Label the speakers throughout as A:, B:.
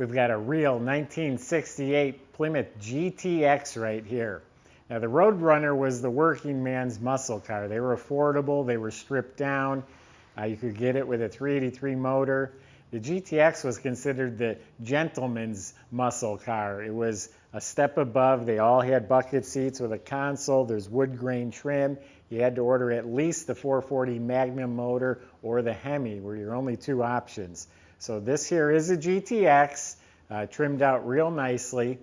A: We've got a real 1968 Plymouth GTX right here. Now the Roadrunner was the working man's muscle car. They were affordable, they were stripped down. You could get it with a 383 motor. The GTX was considered the gentleman's muscle car. It was a step above. They all had bucket seats with a console. There's wood grain trim. You had to order at least the 440 Magnum motor or the Hemi were your only two options. So this here is a GTX, trimmed out real nicely.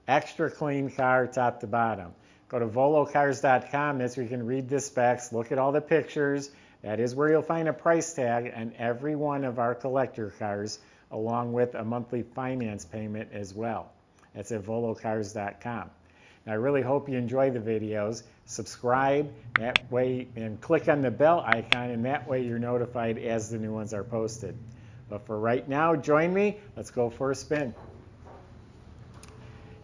A: Extra clean car top to bottom. Go to volocars.com. That's where you can read the specs, look at all the pictures. That is where you'll find a price tag on every one of our collector cars, along with a monthly finance payment as well. That's at volocars.com. Now, I really hope you enjoy the videos. Subscribe that way and click on the bell icon, and that way you're notified as the new ones are posted. But for right now, join me. Let's go for a spin.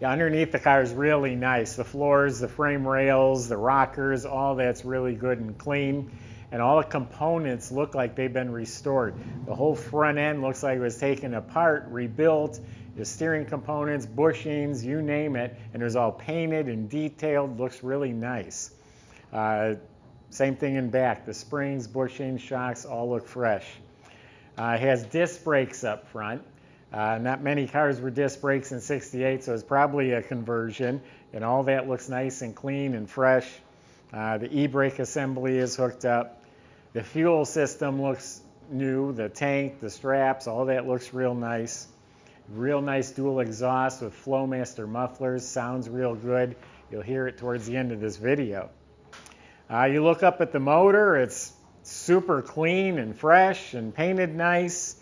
A: Yeah, underneath the car is really nice. The floors, the frame rails, the rockers, all that's really good and clean. And all the components look like they've been restored. The whole front end looks like it was taken apart, rebuilt. The steering components, bushings, you name it, and it was all painted and detailed. Looks really nice. Same thing in back. The springs, bushings, shocks all look fresh. It has disc brakes up front. Not many cars were disc brakes in '68, so it's probably a conversion. And all that looks nice and clean and fresh. The e-brake assembly is hooked up. The fuel system looks new. The tank, the straps, all that looks real nice. Real nice dual exhaust with Flowmaster mufflers. Sounds real good. You'll hear it towards the end of this video. You look up at the motor. It's super clean and fresh and painted nice.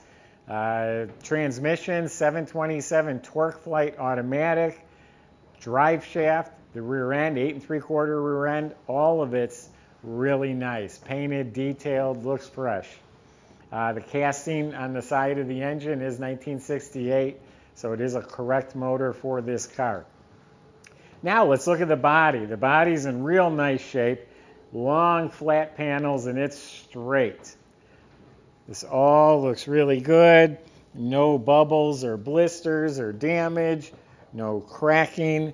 A: Transmission, 727 torque flight automatic. Drive shaft, the rear end, 8 3/4 rear end. All of it's really nice. Painted, detailed, looks fresh. The casting on the side of the engine is 1968, so it is a correct motor for this car. Now let's look at the body. The body's in real nice shape. Long flat panels and it's straight. This all looks really good. No bubbles or blisters or damage. No cracking.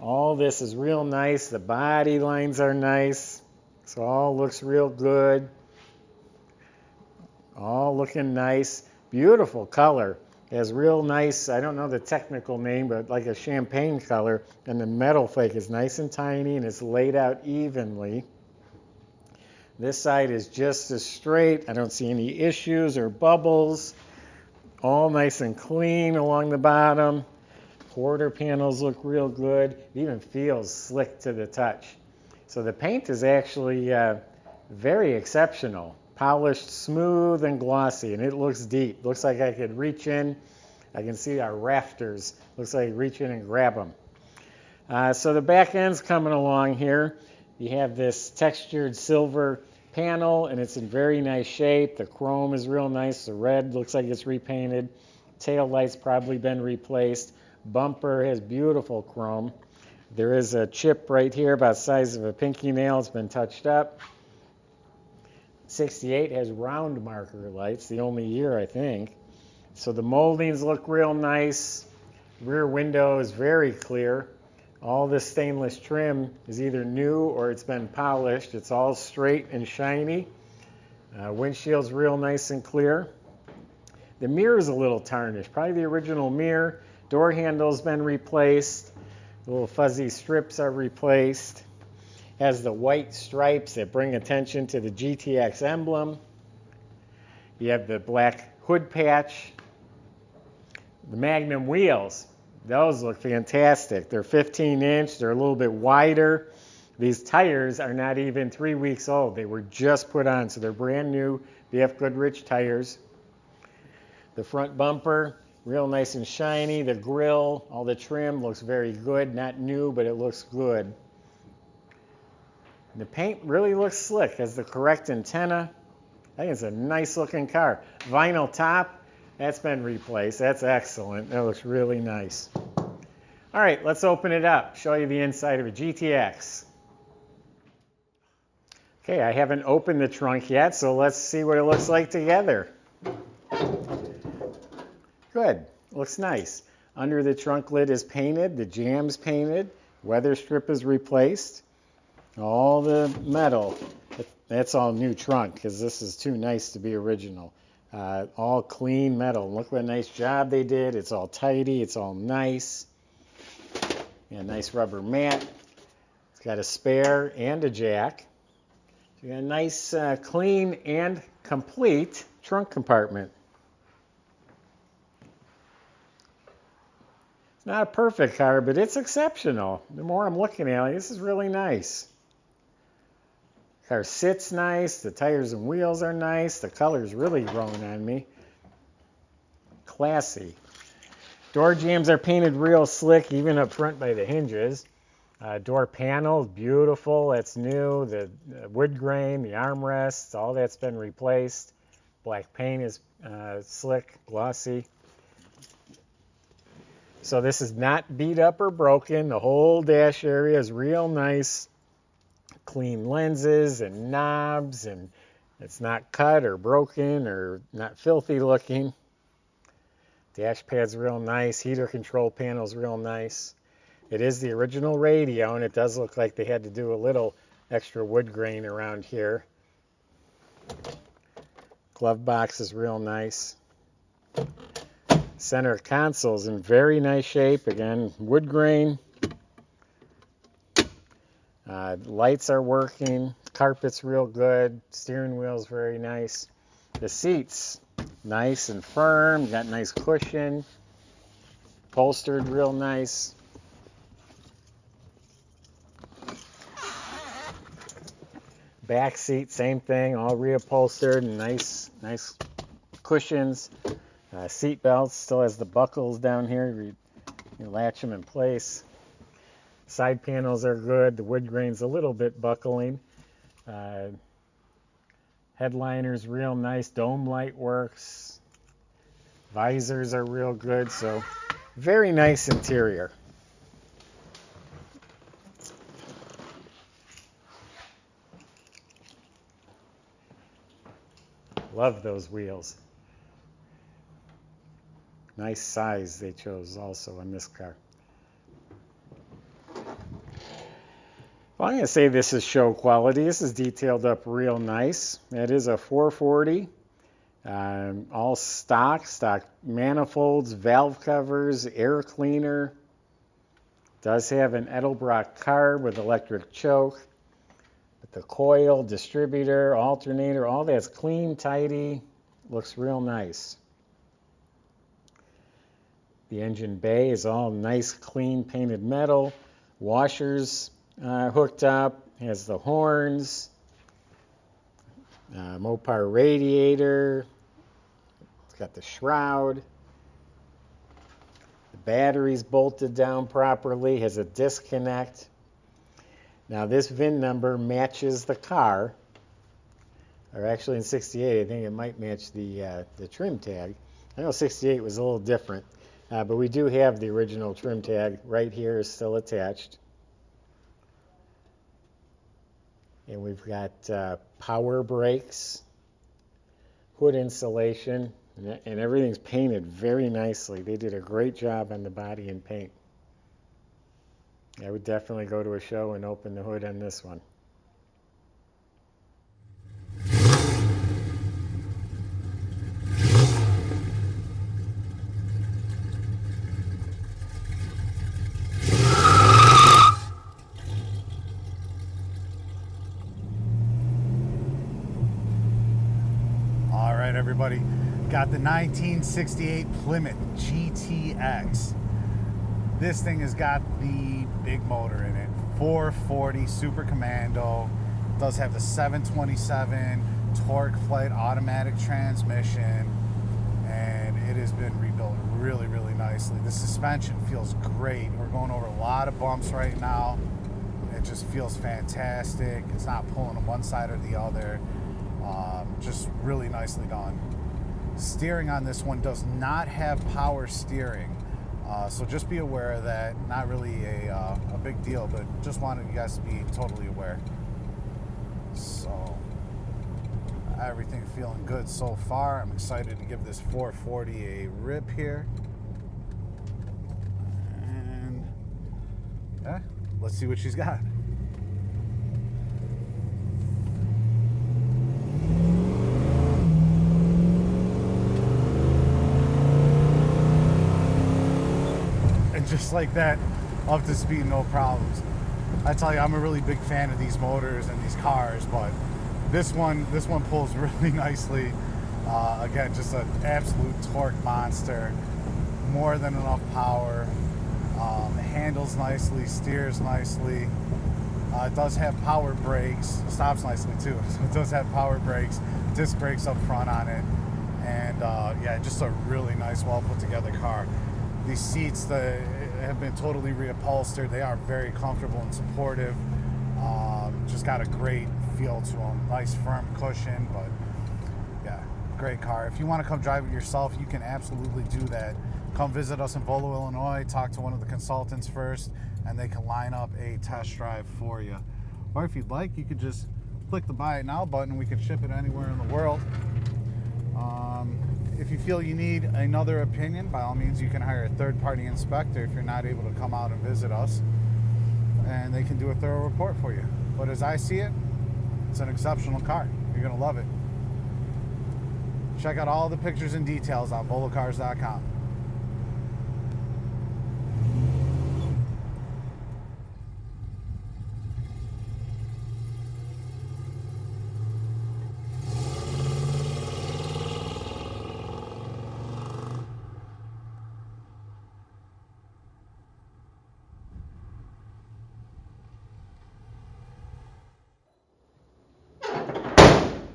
A: All this is real nice. The body lines are nice. So all looks real good. All looking nice. Beautiful color. It has real nice, I don't know the technical name, but like a champagne color. And the metal flake is nice and tiny and it's laid out evenly. This side is just as straight. I don't see any issues or bubbles. All nice and clean along the bottom. Quarter panels look real good. It even feels slick to the touch. So the paint is actually very exceptional. Polished, smooth, and glossy, and it looks deep. Looks like I could reach in. I can see our rafters. Looks like I reach in and grab them. So the back end's coming along here. You have this textured silver panel, and it's in very nice shape. The chrome is real nice. The red looks like it's repainted. Tail lights probably been replaced. Bumper has beautiful chrome. There is a chip right here about the size of a pinky nail. It's been touched up. 68 has round marker lights, the only year I think. So the moldings look real nice. Rear window is very clear. All this stainless trim is either new or it's been polished. It's all straight and shiny. Windshield's real nice and clear. The mirror's a little tarnished, probably the original mirror. Door handle's been replaced. The little fuzzy strips are replaced. Has the white stripes that bring attention to the GTX emblem. You have the black hood patch. The Magnum wheels, those look fantastic. They're 15-inch, they're a little bit wider. These tires are not even 3 weeks old. They were just put on, so they're brand new BF Goodrich tires. The front bumper, real nice and shiny. The grille, all the trim looks very good. Not new, but it looks good. The paint really looks slick. Has the correct antenna. I think it's a nice looking car. Vinyl top, that's been replaced. That's excellent. That looks really nice. All right, let's open it up. Show you the inside of a GTX. Okay, I haven't opened the trunk yet, so let's see what it looks like together. Good. looks nice. Under the trunk lid is painted, the Jambs painted, Weatherstrip is replaced. All the metal, that's all new trunk because this is too nice to be original. All clean metal. Look what a nice job they did. It's all tidy, it's all nice. And nice rubber mat. It's got a spare and a jack. So you got a nice, clean and complete trunk compartment. It's not a perfect car, but it's exceptional. The more I'm looking at it, this is really nice. The car sits nice, the tires and wheels are nice, the color's really growing on me. Classy. Door jambs are painted real slick, even up front by the hinges. Door panels, beautiful, that's new. The wood grain, the armrests, all that's been replaced. Black paint is slick, glossy. So this is not beat up or broken. The whole dash area is real nice. Clean lenses and knobs, and it's not cut or broken or not filthy looking. Dash pad's real nice. Heater control panel's real nice. It is the original radio, and it does look like they had to do a little extra wood grain around here. Glove box is real nice. Center console's in very nice shape. Again, wood grain. Lights are working. Carpet's real good. Steering wheel's very nice. The seats, nice and firm. Got nice cushion. Upholstered real nice. Back seat, same thing, all reupholstered and nice cushions. Seat belts still has the buckles down here. You latch them in place. Side panels are good. The wood grain's a little bit buckling. Headliner's real nice. Dome light works. Visors are real good. So very nice interior. Love those wheels. Nice size they chose also on this car. Well, I'm going to say this is show quality. This is detailed up real nice. It is a 440. All stock manifolds, valve covers, air cleaner. Does have an Edelbrock carb with electric choke. But the coil, distributor, alternator, all that's clean, tidy. Looks real nice. The engine bay is all nice, clean, painted metal. Washers hooked up. Has the horns. Mopar radiator. It's got the shroud. The battery's bolted down properly. Has a disconnect. Now this VIN number matches the car. Or actually in 68, I think it might match the trim tag. I know 68 was a little different. But we do have the original trim tag right here is still attached. And we've got power brakes, hood insulation, and everything's painted very nicely. They did a great job on the body and paint. I would definitely go to a show and open the hood on this one.
B: Everybody got the 1968 Plymouth GTX. This thing has got the big motor in it, 440 Super Commando. Does have the 727 torque flight automatic transmission, and it has been rebuilt really nicely. The suspension feels great. We're going over a lot of bumps right now. It just feels fantastic. It's not pulling on one side or the other. Just really nicely done. Steering on this one does not have power steering, so just be aware of that. Not really a big deal, but just wanted you guys to be totally aware. So everything feeling good so far. I'm excited to give this 440 a rip here. Yeah, let's see what she's got. And just like that, up to speed, no problems. I tell you, I'm a really big fan of these motors and these cars, but this one pulls really nicely. Again, just an absolute torque monster, more than enough power. Handles nicely, steers nicely. It does have power brakes, stops nicely too. So it does have power brakes, disc brakes up front on it, and yeah, just a really nice, well put together car. These seats have been totally reupholstered. They are very comfortable and supportive. Just got a great feel to them. Nice firm cushion, but yeah, great car. If you want to come drive it yourself, you can absolutely do that. Come visit us in Volo, Illinois, talk to one of the consultants first, and they can line up a test drive for you. Or if you'd like, you could just click the Buy It Now button and we can ship it anywhere in the world. If you feel you need another opinion, by all means, you can hire a third-party inspector if you're not able to come out and visit us, and they can do a thorough report for you. But as I see it, it's an exceptional car. You're going to love it. Check out all the pictures and details on volocars.com.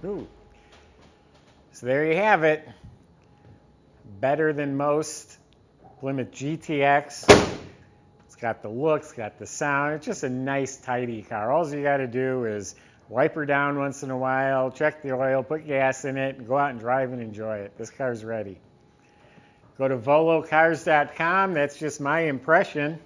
A: Ooh. So there you have it. Better than most Plymouth GTX. It's got the looks, got the sound. It's just a nice, tidy car. All you got to do is wipe her down once in a while, check the oil, put gas in it, and go out and drive and enjoy it. This car's ready. Go to volocars.com. That's just my impression.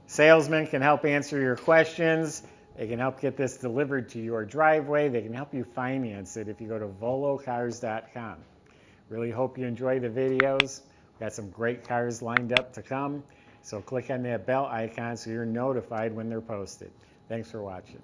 A: Salesmen can help answer your questions. They can help get this delivered to your driveway. They can help you finance it if you go to volocars.com. Really hope you enjoy the videos. We've got some great cars lined up to come. So click on that bell icon so you're notified when they're posted. Thanks for watching.